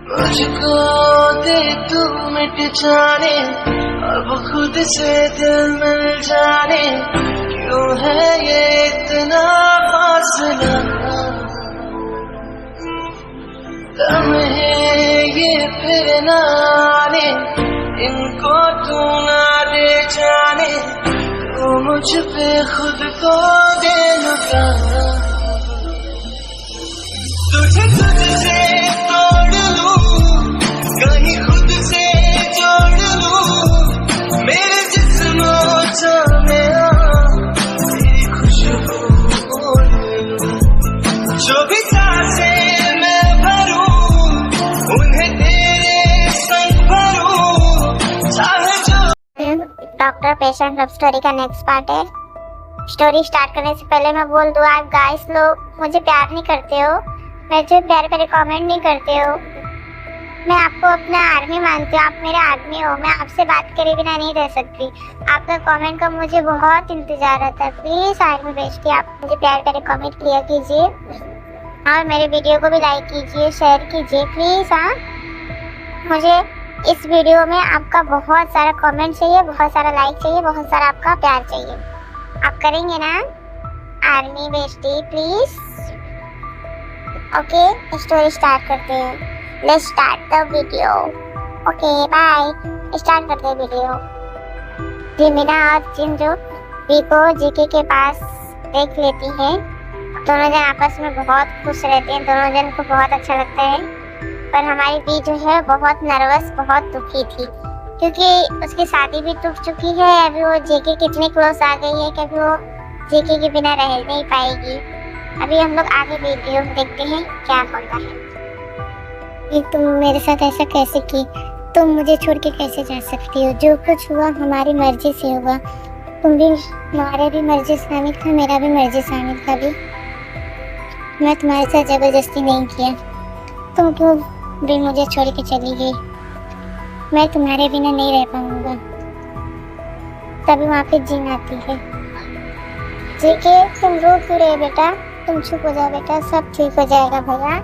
मुझको दे तू मिट जाने, अब खुद से दिल मिल जाने, क्यों है ये इतना फासला। लम्हे ये फिर ना आने, इनको तू ना दे जाने, तू मुझ पे खुद को दे लुटा। तुझे तुझसे तोड़ लूं, कहीं खुद से जोड़ लूं, मेरे जिस्म में तेरी खुशबू ले लूं। जो भी सांसें मैं भरूं, उन्हें तेरे संग भरूं, चाहे जो। डॉक्टर पेशेंट लव स्टोरी का नेक्स्ट पार्ट है। स्टोरी स्टार्ट करने से पहले मैं बोल दूं, आप गाइस लोग मुझे प्यार नहीं करते हो, मुझे प्यारे प्यारे कमेंट नहीं करते हो। मैं आपको अपना आर्मी मानती हूँ, आप मेरे आदमी हो, मैं आपसे बात करे बिना नहीं रह सकती। आपका कमेंट का मुझे बहुत इंतजार रहता है। प्लीज़ आर्मी बेस्टी, आप मुझे प्यारे प्यारे कमेंट किया कीजिए और मेरे वीडियो को भी लाइक कीजिए, शेयर कीजिए प्लीज़। हाँ, मुझे इस वीडियो में आपका बहुत सारा कमेंट चाहिए, बहुत सारा लाइक चाहिए, बहुत सारा आपका प्यार चाहिए। आप करेंगे ना army bestie please? Okay, story start करते हैं। Let's start the video. Okay bye, start करते हैं वीडियो। जिमिना और जिंजू वीको जीके के पास देख लेती है। दोनों जन आपस में बहुत खुश रहते हैं, दोनों जन को बहुत अच्छा लगता है। पर हमारी बी जो है बहुत नर्वस, बहुत दुखी थी, क्योंकि उसकी शादी भी टूट चुकी है। अभी वो जेके कितने क्लोज आ गई है कि अभी वो जेके के बिना रह नहीं पाएगी। अभी हम लोग आगे वीडियो देखते हैं क्या होता है। ये तुम मेरे साथ ऐसा कैसे की? तुम मुझे छोड़ के कैसे जा सकती हो? जो कुछ हुआ हमारी मर्जी से हुआ। तुम्हारे भी मर्जी शामिल था, मेरा भी मर्जी शामिल था। भी मैं तुम्हारे साथ जबरदस्ती नहीं किया। तुम क्यों भी मुझे छोड़ के चली गई? मैं तुम्हारे बिना नहीं रह पाऊंगा। तभी वहाँ पे जिन आती है। जेके तुम रो क्यों रहे बेटा? तुम चुप हो जाओ बेटा, सब ठीक हो जाएगा भैया।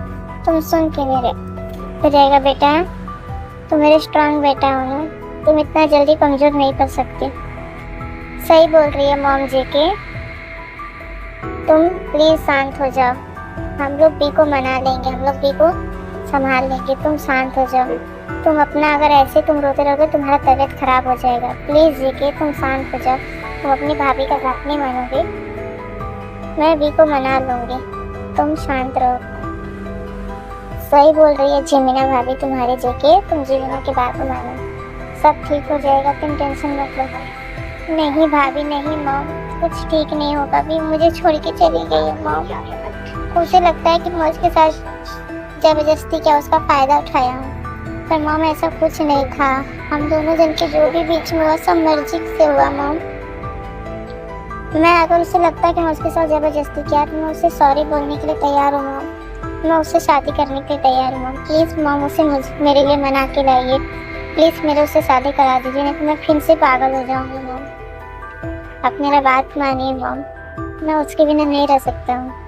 तुम सुन के मेरे हो जाएगा बेटा। तुम मेरे स्ट्रांग बेटा हो ना, तुम इतना जल्दी कमजोर नहीं पड़ सकते। सही बोल रही है मॉम जेके। तुम प्लीज शांत हो जाओ, हम लोग बी को मना लेंगे, हम लोग बी को संभाल लेंगे। तुम शांत हो जाओ। तुम अपना अगर ऐसे तुम रोते रहोगे तुम्हारा तबीयत खराब हो जाएगा। प्लीज जेके तुम शांत हो जाओ। तुम अपनी भाभी का बात नहीं मानोगे, मैं बी को मना लूंगी। तुम शांत रहो। सही बोल रही है जिमिना भाभी तुम्हारे जेके। तुम जिमिना की बात मानो, सब ठीक हो जाएगा, तुम टेंशन मत लो। नहीं भाभी नहीं मॉम, कुछ ठीक नहीं होगा। अभी मुझे छोड़ के चली गई है मॉम। उसे लगता है कि मैं उसके साथ जबरदस्ती क्या उसका फायदा उठाया हूँ, पर मॉम ऐसा कुछ नहीं था। हम दोनों जन के जो भी बीच में हुआ सब मर्जी से हुआ मॉम। मैं अगर उसे लगता है कि मैं उसके साथ जबरदस्ती किया तो मैं उसे सॉरी बोलने के लिए तैयार हूँ मॉम। मैं उससे शादी करने के लिए तैयार हूँ मॉम। प्लीज़ मॉम उसे मेरे लिए मना के लाइए। प्लीज़ मेरे उससे शादी करा दीजिए, नहीं तो मैं फिर से पागल हो जाऊँगी मॉम। आप मेरा बात मानिए मॉम, मैं उसके बिना नहीं रह सकता हूँ।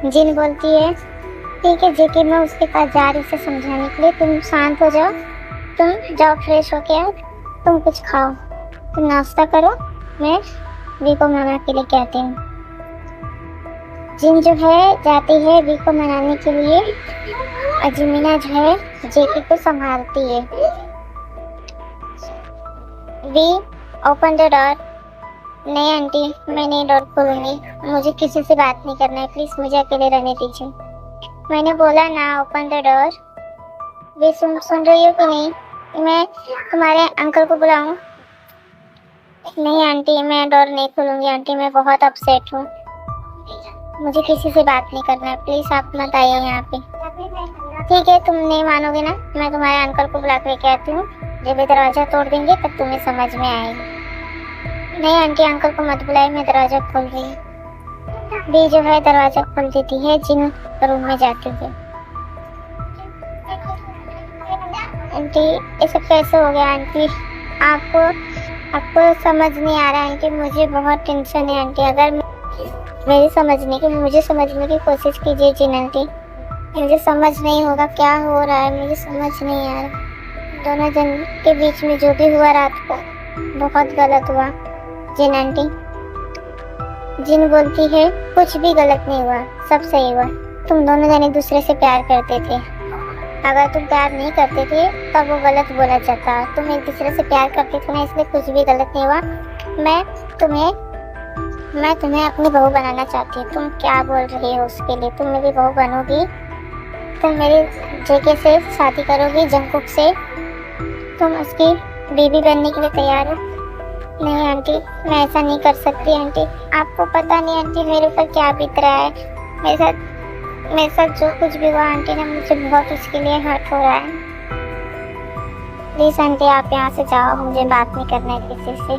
जिन बोलती है ठीक है जेके, मैं उसके पास जा रही उसे समझाने के लिए। तुम शांत हो जाओ, तुम जाओ फ्रेश होके आओ, तुम कुछ खाओ, तुम नाश्ता करो, मैं बी को मना के लिए कहती हूँ। जिन जो है जाती है बी को मनाने के लिए और जिमिना जो है जेके को संभालती है। Be open the door. नहीं आंटी, मैं नहीं डोर खोलूंगी, मुझे किसी से बात नहीं करना है, प्लीज मुझे अकेले रहने दीजिए। मैंने बोला ना ओपन द डोर। बी सुन रही हो कि नहीं? मैं तुम्हारे अंकल को बुलाऊं? नहीं आंटी, मैं डोर नहीं खोलूंगी आंटी, मैं बहुत अपसेट हूँ, मुझे किसी से बात नहीं करना है, प्लीज आप मत आइए यहाँ पे। ठीक है, तुम नहीं मानोगे ना, मैं तुम्हारे अंकल को बुला के कहती हूँ, जब ये दरवाजा तोड़ देंगे तब तुम्हें समझ में आएगी। नहीं आंटी, अंकल को मत बुलाए, मैं दरवाजा खोल रही हूँ। बी जो है दरवाजा खोल देती है जिन रूम में जाती है। आंटी ये सब कैसे हो गया आंटी? आपको समझ नहीं आ रहा आंटी, मुझे बहुत टेंशन है आंटी। अगर मुझे समझने की कोशिश कीजिए जिन आंटी। मुझे समझ नहीं होगा क्या हो रहा है, मुझे समझ नहीं आ रहा। दोनों जन के बीच में जो भी हुआ रात को बहुत गलत हुआ। जिन आंटी जिन बोलती है कुछ भी गलत नहीं हुआ, सब सही हुआ। तुम दोनों जन एक दूसरे से प्यार करते थे। अगर तुम प्यार नहीं करते थे तब वो गलत बोला जाता। तुम एक दूसरे से प्यार करते थे ना, इसलिए कुछ भी गलत नहीं हुआ। मैं तुम्हें अपनी बहू बनाना चाहती हूँ। तुम क्या बोल रही हो उसके लिए? तुम मेरी बहू बनोगी? तुम मेरे जेके से शादी करोगी, जंकुक से? तुम उसकी बीवी बनने के लिए तैयार हो? नहीं आंटी, मैं ऐसा नहीं कर सकती आंटी। आपको पता नहीं आंटी मेरे ऊपर क्या बीत रहा है। मेरे साथ जो कुछ भी हुआ आंटी ना, मुझे बहुत उसके लिए हर्ट हो रहा है। प्लीज आंटी आप यहाँ से जाओ, मुझे बात नहीं करना है किसी से।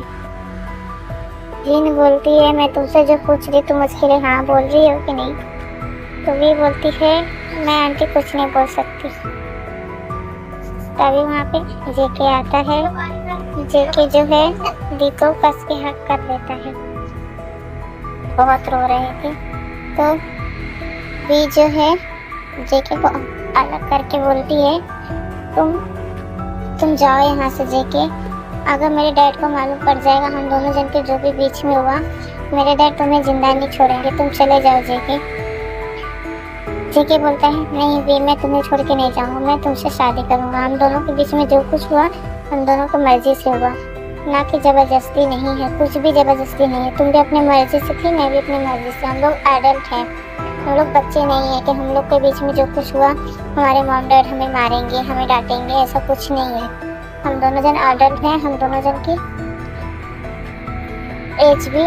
जीन बोलती है मैं तुमसे जो पूछ रही तुम उसके लिए हाँ बोल रही हो कि नहीं? तो भी बोलती है मैं आंटी कुछ नहीं बोल सकती। तभी वहाँ पे जेके आता है। जेके जो है दी को कस के हक कर देता है। बहुत रो रहे थे तो वी जो है जेके को अलग करके बोलती है तुम जाओ यहाँ से जेके। अगर मेरे डैड को मालूम पड़ जाएगा हम दोनों जन के जो भी बीच में हुआ, मेरे डैड तुम्हें जिंदा नहीं छोड़ेंगे। तुम चले जाओ जेके। जेके बोलता है नहीं वी, मैं तुम्हें छोड़ के नहीं जाऊँगा, मैं तुमसे शादी करूँगा। हम दोनों के बीच में जो कुछ हुआ हम दोनों को मर्जी से हुआ, ना कि जबरदस्ती नहीं है। कुछ भी जबरदस्ती नहीं है। तुम भी अपनी मर्जी से थी, मैं भी अपनी मर्जी से। हम लोग एडल्ट हैं, हम लोग बच्चे नहीं है कि हम लोग के बीच में जो कुछ हुआ हमारे मॉम डैड हमें मारेंगे, हमें डांटेंगे, ऐसा कुछ नहीं है। हम दोनों जन एडल्ट हैं, हम दोनों जन की एज भी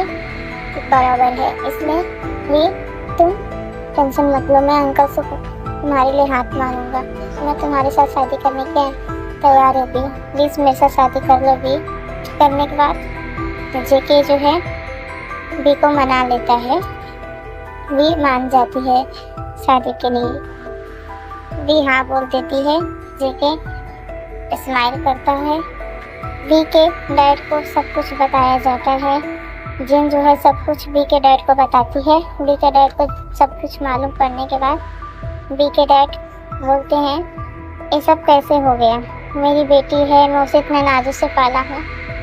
बराबर है। इसलिए भी तुम टेंशन मत लो, मैं अंकल से तुम्हारे लिए हाथ मारूंगा। मैं तुम्हारे साथ शादी करने के तैयार होगी। प्लीज़ मेरे साथ शादी कर लो भी। करने के बाद जेके जो है बी को मना लेता है। बी मान जाती है शादी के लिए। बी हाँ बोल देती है। जेके स्माइल करता है। बी के डैड को सब कुछ बताया जाता है। जिन जो है सब कुछ बी के डैड को बताती है। बी के डैड को सब कुछ मालूम पड़ने के बाद बी के डैड बोलते हैं ये सब कैसे हो गया? मेरी बेटी है, मैं उसे इतना नाजुक से पाला हूँ,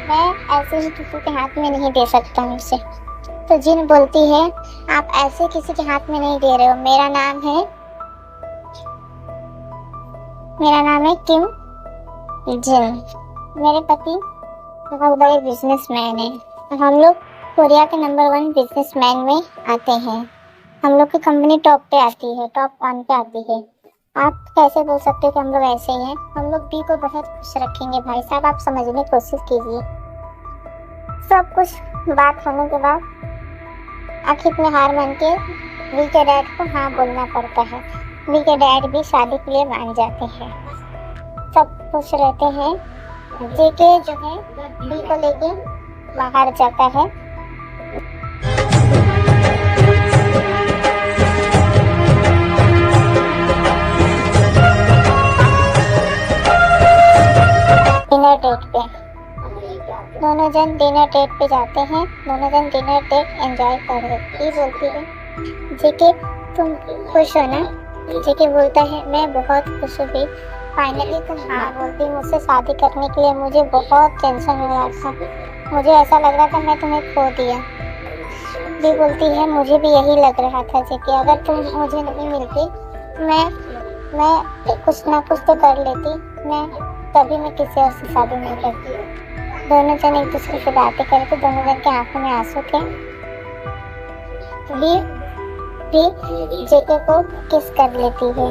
मैं ऐसे ही किसी के हाथ में नहीं दे सकता हूँ उसे। तो जिन बोलती है आप ऐसे किसी के हाथ में नहीं दे रहे हो। मेरा नाम है किम जिन। मेरे पति बहुत बड़े बिजनेसमैन हैं। हम लोग कोरिया के नंबर 1 बिजनेसमैन में आते हैं। हम लोग की कंपनी टॉप पे आती है, टॉप 1 पे आती है। आप कैसे बोल सकते हो कि हम लोग ऐसे ही हैं? हम लोग बी को बहुत खुश रखेंगे। भाई साहब आप समझने की कोशिश कीजिए। सब कुछ बात होने के बाद आखिर में हार मान के बी के डैड को हाँ बोलना पड़ता है। बी के डैड भी शादी के लिए मान जाते हैं। सब खुश रहते हैं। जेके जो है बी को लेके बाहर जाता है। डिनर डेट पे दोनों जन डिनर डेट पे जाते हैं। दोनों जन डिनर डेट एंजॉय कर रहे। बोलती है जेके तुम खुश हो ना? जेके बोलता है मैं बहुत खुश हूँ। फाइनली तुम हाँ बोलती। मुझसे शादी करने के लिए मुझे बहुत टेंशन हो रहा था। मुझे ऐसा लग रहा था मैं तुम्हें खो दिया। भी बोलती है मुझे भी यही लग रहा था जेके, अगर तुम मुझे नहीं मिलती मैं कुछ ना कुछ तो कर लेती। तभी मैं किसी और से शादी नहीं करती। दोनों जन एक दूसरे से बातें करते। दोनों जन के आंखों में आंसू थे। भी जेके को किस कर लेती है।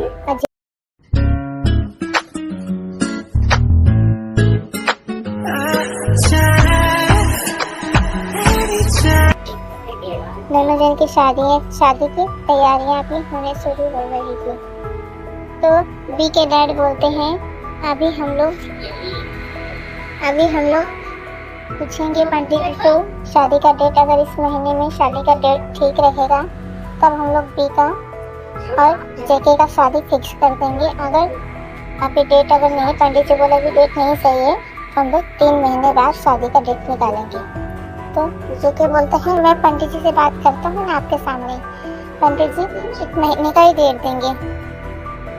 दोनों जन की शादी की तैयारियां भी होने शुरू हो रही थी। तो बी के डैड बोलते हैं अभी हम लोग पूछेंगे पंडित को शादी का डेट। अगर इस महीने में शादी का डेट ठीक रहेगा तब हम लोग बी का और जेके का शादी फिक्स कर देंगे। अगर अभी डेट अगर नहीं, पंडित जी बोला कि डेट नहीं सही है, हम लोग 3 महीने बाद शादी का डेट निकालेंगे। तो जेके बोलते हैं मैं पंडित जी से बात करता हूँ ना आपके सामने। पंडित जी 1 महीने का ही डेट देंगे।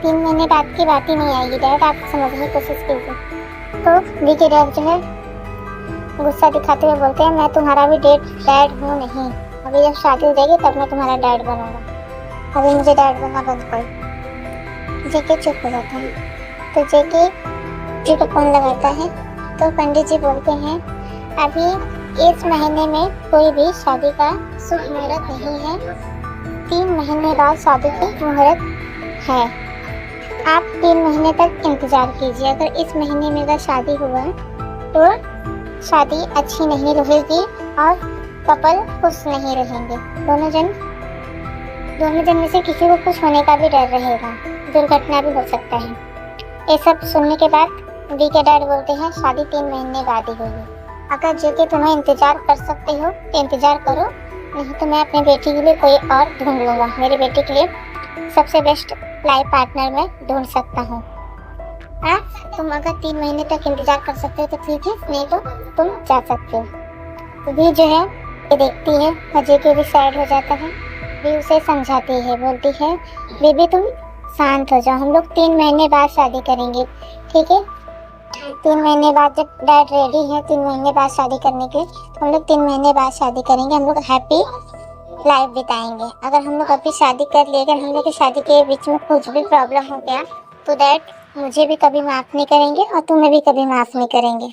3 महीने बाद की बात ही नहीं आएगी डैड, आप समझने की कोशिश कीजिए। तो वी के डैड जो है गुस्सा दिखाते हुए बोलते हैं मैं तुम्हारा भी डैड हूँ नहीं, अभी जब शादी हो जाएगी तब मैं तुम्हारा डैड बनूंगा, अभी मुझे डैड बनना बंद करो। जेके चुप हो जाता है। तो जेके जी को फोन लगाता है तो पंडित जी बोलते हैं अभी इस महीने में कोई भी शादी का शुभ मुहूर्त नहीं है, 3 महीने बाद शादी की मुहूर्त है। आप 3 महीने तक इंतजार कीजिए, अगर इस महीने में अगर शादी हुआ तो शादी अच्छी नहीं रहेगी और कपल खुश नहीं रहेंगे। दोनों जन में से किसी को कुछ होने का भी डर रहेगा, दुर्घटना भी हो सकता है। ये सब सुनने के बाद वी के डैड बोलते हैं शादी 3 महीने बाद ही होगी। अगर जेके तुम्हें इंतजार कर सकते हो तो इंतजार करो, नहीं तो मैं अपने बेटी के लिए कोई और ढूंढ लूँगा। मेरी बेटी के लिए सबसे बेस्ट लाइफ पार्टनर मैं ढूंढ सकता हूँ। तुम अगर 3 महीने तक इंतजार कर सकते हो तो ठीक है, नहीं तो तुम जा सकते हो। तो भी जो है ये देखती है और जेके भी सैड हो जाता है। भी उसे समझाती है, बोलती है बेबी तुम शांत हो जाओ, हम लोग 3 महीने बाद शादी करेंगे, ठीक है। 3 महीने बाद जब डैड रेडी है 3 महीने बाद शादी करने के लिए, हम लोग 3 महीने बाद शादी करेंगे, हम लोग हैप्पी लाइफ बिताएंगे। अगर हम लोग अभी शादी कर लिए, अगर हम लोग की शादी के बीच में कुछ भी प्रॉब्लम हो गया तो डैड मुझे भी कभी माफ़ नहीं करेंगे और तुम्हें भी कभी माफ़ नहीं करेंगे,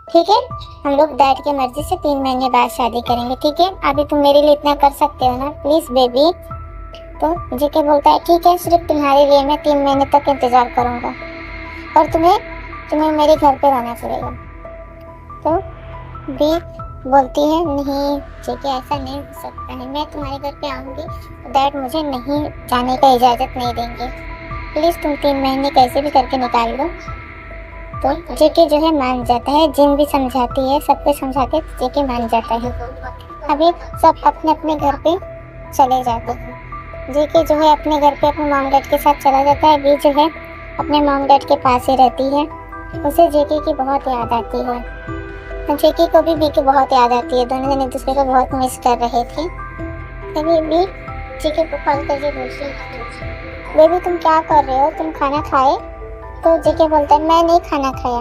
ठीक है। हम लोग डैड की मर्जी से 3 महीने बाद शादी करेंगे, ठीक है। अभी तुम मेरे लिए इतना कर सकते हो ना, प्लीज़ बेबी। तो जेके बोलता है ठीक है, सिर्फ तुम्हारे लिए मैं 3 महीने तक इंतज़ार करूँगा और तुम्हें मेरे घर पे रहना पड़ेगा। तो बी बोलती है नहीं जेके ऐसा नहीं हो सकता है, मैं तुम्हारे घर पे आऊँगी तो डैड मुझे नहीं जाने का इजाज़त नहीं देंगे, प्लीज़ तुम 3 महीने कैसे भी करके निकाल लो। तो जेके जो है मान जाता है, जिन भी समझाती है, सबको समझाते जेके मान जाता है। अभी सब अपने अपने घर पे चले जाते हैं। जेके जो है अपने घर पे अपने मॉम डैड के साथ चला जाता है। बी जो है अपने मॉम डैड के पास ही रहती है। उसे जेके की बहुत याद आती है, जेके को भी बी की बहुत याद आती है। दोनों जन एक दूसरे को बहुत मिस कर रहे थे। तभी बी जेके को कॉल करके बोलती है बेबी तुम क्या कर रहे हो, तुम खाना खाए? तो जेके बोलता है मैं नहीं खाना खाया,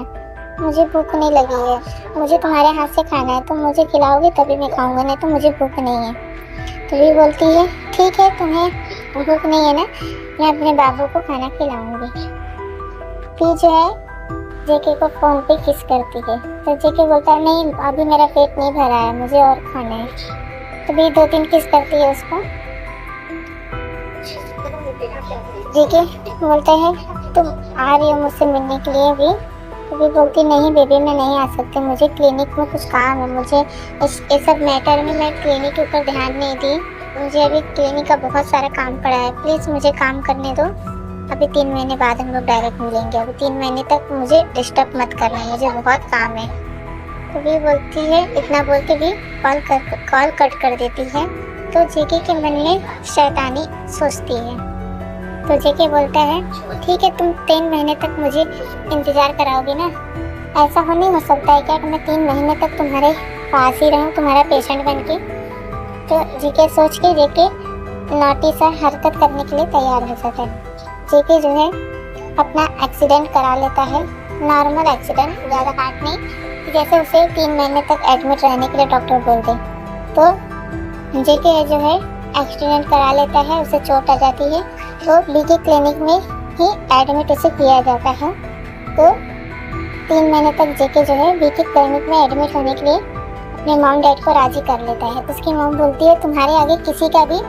मुझे भूख नहीं लगी है, मुझे तुम्हारे हाथ से खाना है, तुम मुझे खिलाओगे तभी मैं खाऊंगा, नहीं तो मुझे भूख नहीं है। तो भी बोलती है ठीक है, तुम्हें भूख नहीं है ना, मैं अपने बाबू को खाना खिलाऊंगी। फिर जो है जेके को फोन पे किस करती है। तो जेके बोलता है नहीं अभी मेरा पेट नहीं भरा है, मुझे और खाना है। तो भी 2-3 किस करती है उसको। जेके बोलता है तुम आ रही हो मुझसे मिलने के लिए भी? तो भी बोलती नहीं बेबी मैं नहीं आ सकती, मुझे क्लिनिक में कुछ काम है, मुझे ये सब मैटर में मैं क्लिनिक के ऊपर ध्यान नहीं दी, मुझे अभी क्लिनिक का बहुत सारा काम पड़ा है, प्लीज़ मुझे काम करने दो, अभी 3 महीने बाद हम लोग डायरेक्ट मिलेंगे, अभी 3 महीने तक मुझे डिस्टर्ब मत करना, मुझे बहुत काम है। तो भी बोलती है, इतना बोल के भी कॉल कट कर देती है। तो जेके के मन में शैतानी सोचती है। तो जेके बोलता है ठीक है तुम 3 महीने तक मुझे इंतज़ार कराओगी ना, ऐसा हो नहीं हो सकता है क्या कि मैं 3 महीने तक तुम्हारे पास ही रहूं तुम्हारा पेशेंट बन के। तो जेके सोच के जेके नॉटी सा हरकत करने के लिए तैयार हो जाता है। जेके जो है अपना एक्सीडेंट करा लेता है, नॉर्मल एक्सीडेंट, ज़्यादा हार्ट नहीं, जैसे उसे 3 महीने तक एडमिट रहने के लिए डॉक्टर बोल दे। तो जेके जो है एक्सीडेंट करा लेता है, उसे चोट आ जाती है, तो बी के क्लिनिक में ही एडमिट उसे किया जाता है। तो 3 महीने तक जेके जो है बी के क्लिनिक में एडमिट होने के लिए अपने मॉम डैड को राज़ी कर लेता है। तो उसकी मॉम बोलती है तुम्हारे आगे किसी का भी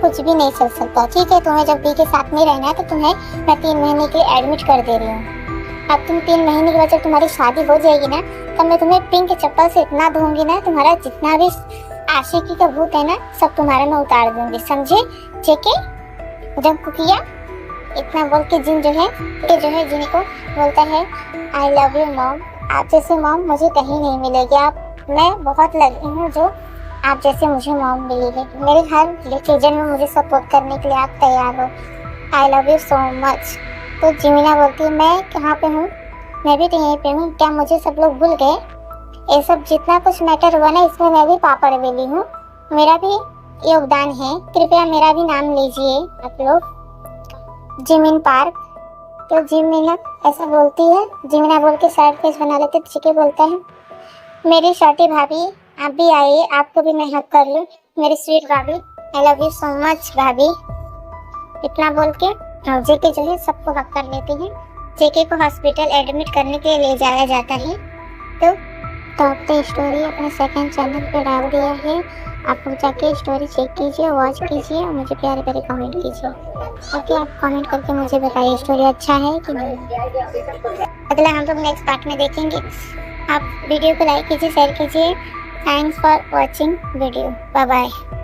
कुछ भी नहीं चल सकता, ठीक है, तुम्हें जब बी के साथ नहीं रहना है तो तुम्हें मैं 3 महीने के लिए एडमिट कर दे रही हूँ। अब तुम 3 महीने के बाद जब तुम्हारी शादी हो जाएगी ना, तब मैं तुम्हें पिंक चप्पल से इतना धोऊंगी ना, तुम्हारा जितना भी आशिकी का भूत है ना सब तुम्हारा मैं उतार दूंगी, समझे जेके? जब कुकिया इतना बोल के जिन जो है जिन को बोलता है आई लव यू मॉम, आप जैसे मॉम मुझे कहीं नहीं मिलेगी, आप मैं बहुत लकी हूँ जो आप जैसे मुझे मॉम मिली है, मेरे हर डिसीजन में मुझे सपोर्ट करने के लिए आप तैयार हो, I love you so much. तो जिमिना बोलती है मैं कहाँ पे हूँ, मैं भी तो यहीं पे हूँ, क्या मुझे सब लोग भूल गए? ये सब जितना कुछ मैटर हुआ ना इसमें मैं भी पापड़ बेली हूँ, मेरा भी योगदान है, कृपया मेरा भी नाम लीजिए आप लोग। Jimin park. तो जिमिना ऐसा बोलती है, जिमिना बोल के सैड फेस बना लेते। तो जीके बोलता है मेरी छोटी भाभी आप भी आइए, आपको भी मैं हक कर लूँ, मेरी स्वीट भाभी, I love you so much भाभी। इतना बोल के जेके जो है सबको हक कर लेती है। जेके को हॉस्पिटल एडमिट करने के लिए ले जाया जाता है। तो आपने स्टोरी अपने सेकंड चैनल पे डाल दिया है, आप जाके स्टोरी चेक कीजिए, वॉच कीजिए और मुझे प्यारे प्यारे कमेंट कीजिए। ओके, आप कमेंट करके मुझे बताइए स्टोरी अच्छा है कि नहीं। अगला हम लोग नेक्स्ट पार्ट में देखेंगे। आप वीडियो को लाइक कीजिए, शेयर कीजिए। Thanks for watching video. Bye bye.